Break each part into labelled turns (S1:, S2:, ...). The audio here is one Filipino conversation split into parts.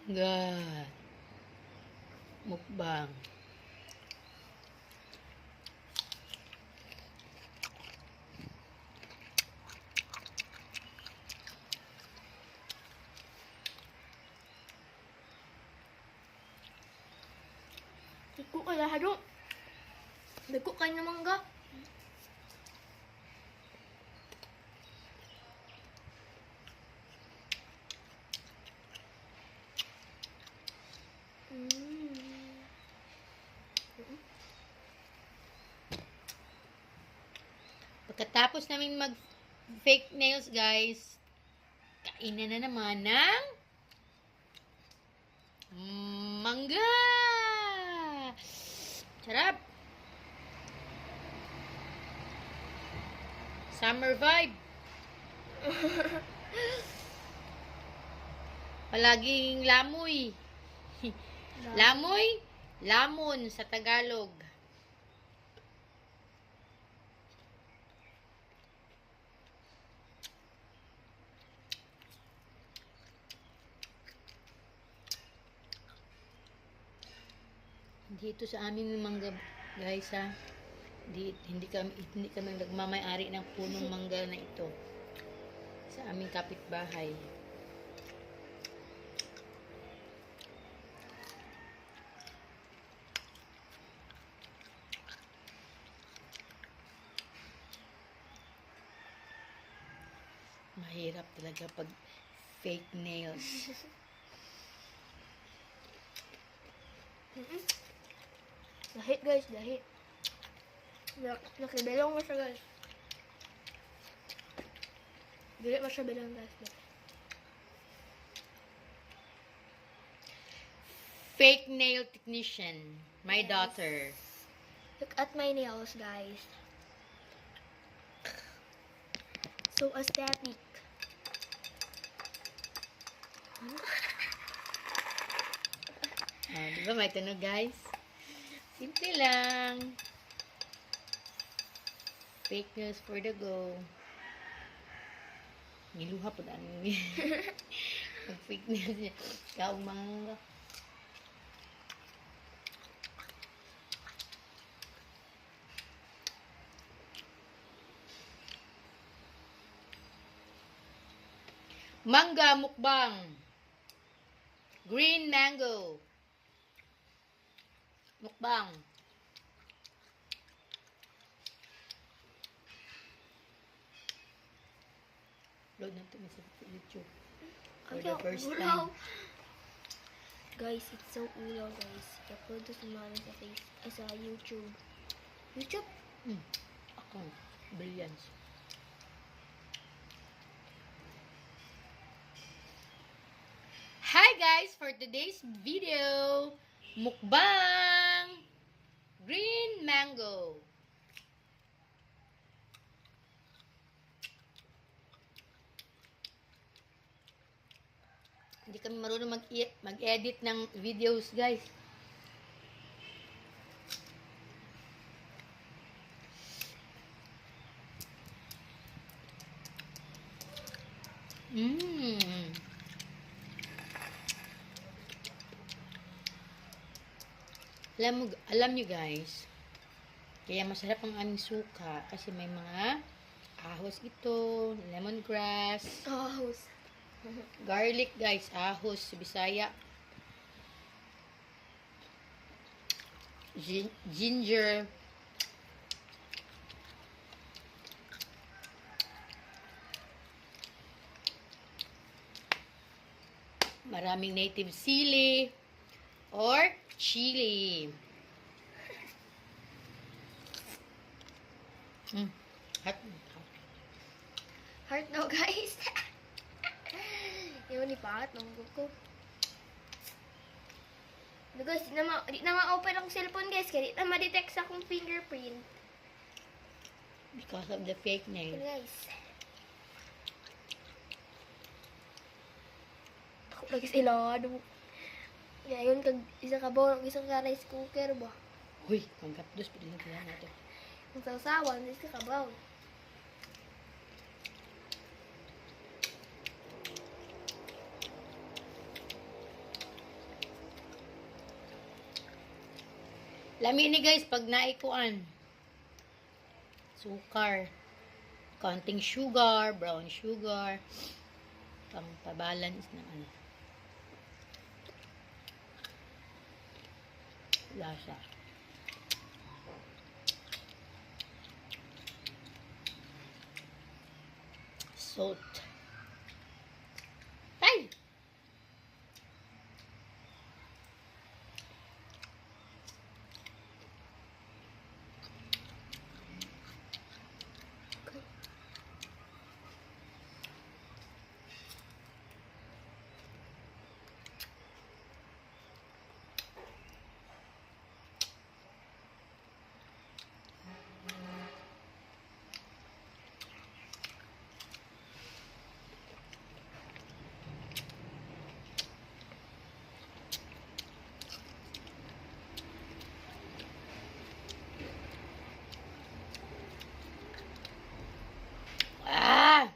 S1: God. Mukbang.
S2: Dagko kaya hado. Dagko kayo na mangga.
S1: Pagkatapos namin mag fake nails, guys, kainan na naman ng mangga. Sarap. Summer vibe. Palaging lamoy. Lamoy, lamon sa Tagalog. Dito sa amin ng mangga, guys, ha. Hindi kami nagmamay-ari ng punong mangga na ito. Sa aming kapitbahay. Mahirap talaga pag fake nails.
S2: Dahit guys, dahit. Nakibelong mo siya guys. Dili mo siya belong guys.
S1: Fake nail technician. My daughter.
S2: Look at my nails guys. So aesthetic.
S1: Di ba may tunog, guys? Simple lang. Fake news for the go. Niluha po na mag fake news niya. Ikaw mga mangga mukbang. Green mango. Mukbang. Load natin sa YouTube. For the first time.
S2: Guys, it's so ulaw guys. I-upload to sa YouTube. YouTube?
S1: Account. Brilliance. Hi guys! For today's video, mukbang green mango. Hindi kami marunong mag-edit ng videos, guys. Alam nyo guys, kaya masarap ang aming suka kasi may mga ahos ito, lemongrass,
S2: Ahos.
S1: garlic guys, ahos sa Bisaya, ginger, maraming native sili or chili.
S2: Heart no guys. Yung ni pangat ng kuko. Guys, di na ma-open ang cellphone guys, kaya di na ma-detect sa akong fingerprint.
S1: Because of the fake nail.
S2: Guys. Ako lagi sila, ngayon, isa ka ba, isang ka rice cooker ba?
S1: Uy, pangkapdos, pwede lang kailangan natin.
S2: Ang sausawan, isa ka ba?
S1: Lami ni guys, pag naikuan. Sukar. Konting sugar, brown sugar. Pang pabalance ng ano. Lasa. Salt. Ay! Ah!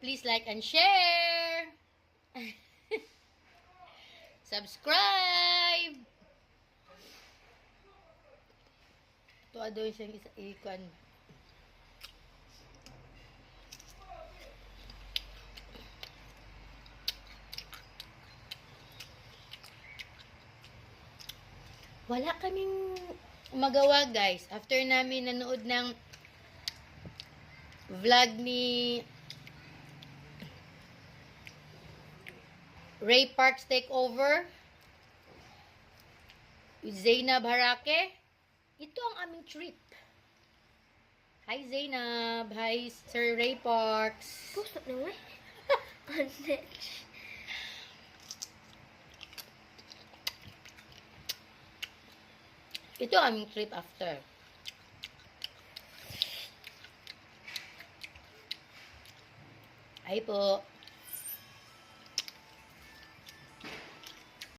S1: Please like and share. Subscribe. Ito daw siyang isa ikon. Wala kaming magawa guys. After namin nanood ng vlog ni Ray Parks Takeover with Zainab Harake, ito ang aming trip. Hi Zainab, hi Sir Ray Parks.
S2: Puso na weh.
S1: Ito ang aming trip after. Ay po.